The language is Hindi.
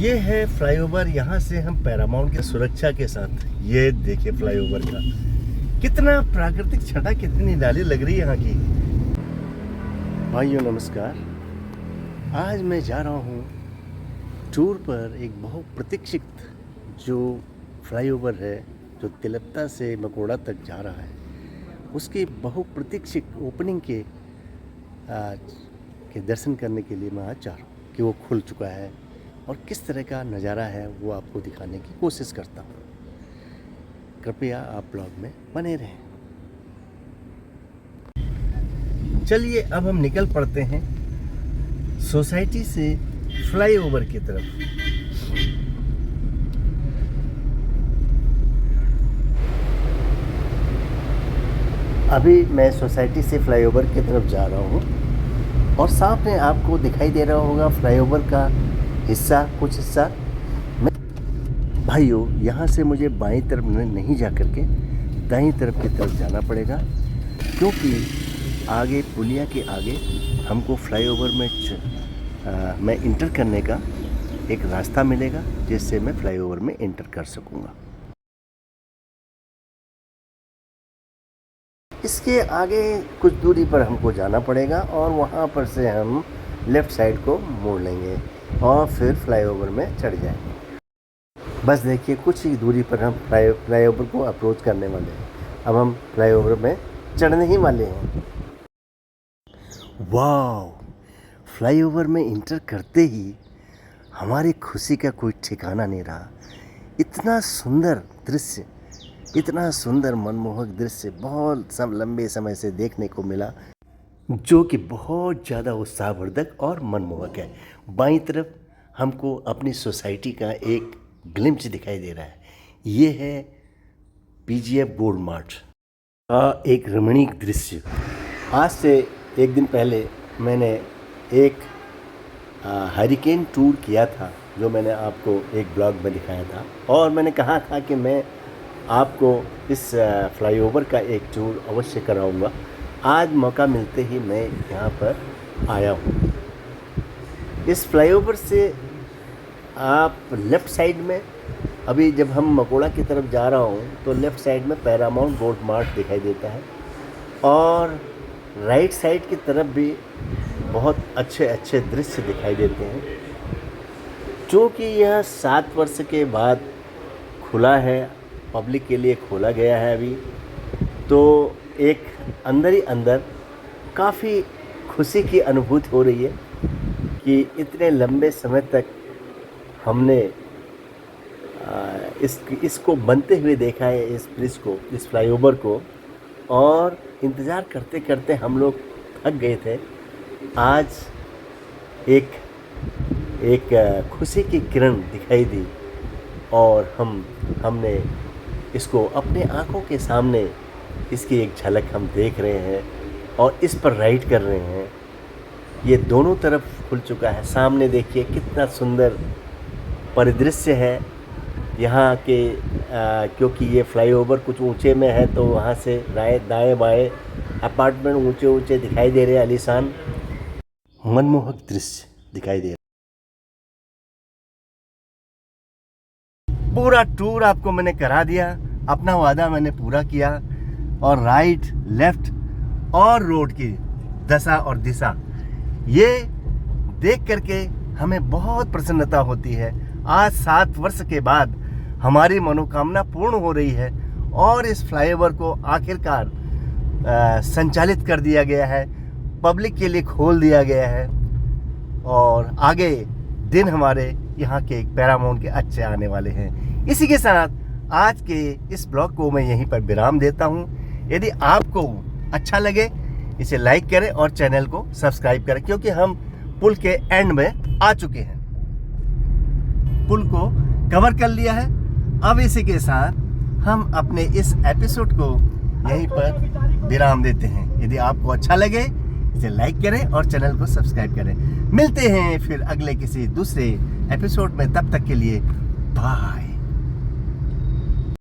ये है फ्लाईओवर। यहाँ से हम पैरामाउंट की सुरक्षा के साथ, ये देखिए फ्लाईओवर का कितना प्राकृतिक छटा, कितनी डाली लग रही है यहाँ की। भाइयों नमस्कार, आज मैं जा रहा हूँ टूर पर। एक बहुत प्रतीक्षित जो फ्लाईओवर है जो तिलत्ता से मकोड़ा तक जा रहा है, उसकी बहुप्रतीक्षित ओपनिंग के दर्शन करने के लिए मैं आज जा रहा हूँ कि वो खुल चुका है और किस तरह का नज़ारा है वो आपको दिखाने की कोशिश करता हूँ। कृपया आप ब्लॉग में बने रहें। चलिए अब हम निकल पड़ते हैं सोसाइटी से फ्लाईओवर की तरफ। अभी मैं सोसाइटी से फ्लाईओवर की तरफ जा रहा हूँ और सामने आपको दिखाई दे रहा होगा फ्लाईओवर का हिस्सा, कुछ हिस्सा। भाइयों यहाँ से मुझे बाईं तरफ नहीं जा करके दाईं तरफ की तरफ जाना पड़ेगा, क्योंकि आगे पुलिया के आगे हमको फ्लाईओवर में इंटर करने का एक रास्ता मिलेगा, जिससे मैं फ्लाईओवर में इंटर कर सकूँगा। इसके आगे कुछ दूरी पर हमको जाना पड़ेगा और वहाँ पर से हम लेफ़्ट साइड को मोड़ लेंगे और फिर फ्लाईओवर में चढ़ जाएंगे। बस देखिए कुछ ही दूरी पर हम फ्लाईओवर को अप्रोच करने वाले हैं। अब हम फ्लाईओवर में चढ़ने ही वाले हैं। वाह! फ्लाईओवर में इंटर करते ही हमारी खुशी का कोई ठिकाना नहीं रहा। इतना सुंदर दृश्य, इतना सुंदर मनमोहक दृश्य बहुत लंबे समय से देखने को मिला, जो कि बहुत ज़्यादा उत्साहवर्धक और मनमोहक है। बाईं तरफ हमको अपनी सोसाइटी का एक ग्लिम्स दिखाई दे रहा है। ये है पीजीएफ गोल्ड मार्ट का एक रमणीक दृश्य। आज से एक दिन पहले मैंने एक हरिकेन टूर किया था, जो मैंने आपको एक ब्लॉग में दिखाया था, और मैंने कहा था कि मैं आपको इस फ्लाईओवर का एक टूर अवश्य कराऊंगा। आज मौका मिलते ही मैं यहाँ पर आया हूँ। इस फ्लाईओवर से आप लेफ़्ट साइड में, अभी जब हम मकोड़ा की तरफ जा रहा हूँ तो लेफ़्ट साइड में पैरामाउंट गोल्ड मार्ट दिखाई देता है, और राइट साइड की तरफ भी बहुत अच्छे अच्छे दृश्य दिखाई देते हैं। चूँकि यह 7 वर्ष के बाद खुला है, पब्लिक के लिए खोला गया है अभी, तो एक अंदर ही अंदर काफ़ी खुशी की अनुभूति हो रही है कि इतने लंबे समय तक हमने इसको बनते हुए देखा है, इस ब्रिज को, इस फ्लाईओवर को, और इंतज़ार करते करते हम लोग थक गए थे। आज एक खुशी की किरण दिखाई दी और हमने इसको अपने आँखों के सामने इसकी एक झलक हम देख रहे हैं और इस पर राइड कर रहे हैं। ये दोनों तरफ खुल चुका है। सामने देखिए कितना सुंदर परिदृश्य है यहाँ के, क्योंकि ये फ्लाईओवर कुछ ऊंचे में है, तो वहाँ से दाएं बाएं अपार्टमेंट ऊंचे ऊंचे दिखाई दे रहे हैं, आलीशान मनमोहक दृश्य दिखाई दे रहे। पूरा टूर आपको मैंने करा दिया, अपना वादा मैंने पूरा किया, और राइट, लेफ्ट और रोड की दशा और दिशा ये देख करके हमें बहुत प्रसन्नता होती है। आज 7 वर्ष के बाद हमारी मनोकामना पूर्ण हो रही है और इस फ्लाईओवर को आखिरकार संचालित कर दिया गया है, पब्लिक के लिए खोल दिया गया है, और आगे दिन हमारे यहाँ के पैरामाउंट के अच्छे आने वाले हैं। इसी के साथ आज के इस ब्लॉग को मैं यहीं पर विराम देता हूँ। यदि आपको अच्छा लगे इसे लाइक करें और चैनल को सब्सक्राइब करें, क्योंकि हम पुल के एंड में आ चुके हैं, पुल को कवर कर लिया है। अब इसी के साथ हम अपने इस एपिसोड को यहीं पर विराम देते हैं। यदि आपको अच्छा लगे इसे लाइक करें और चैनल को सब्सक्राइब करें। मिलते हैं फिर अगले किसी दूसरे एपिसोड में, तब तक के लिए बाय।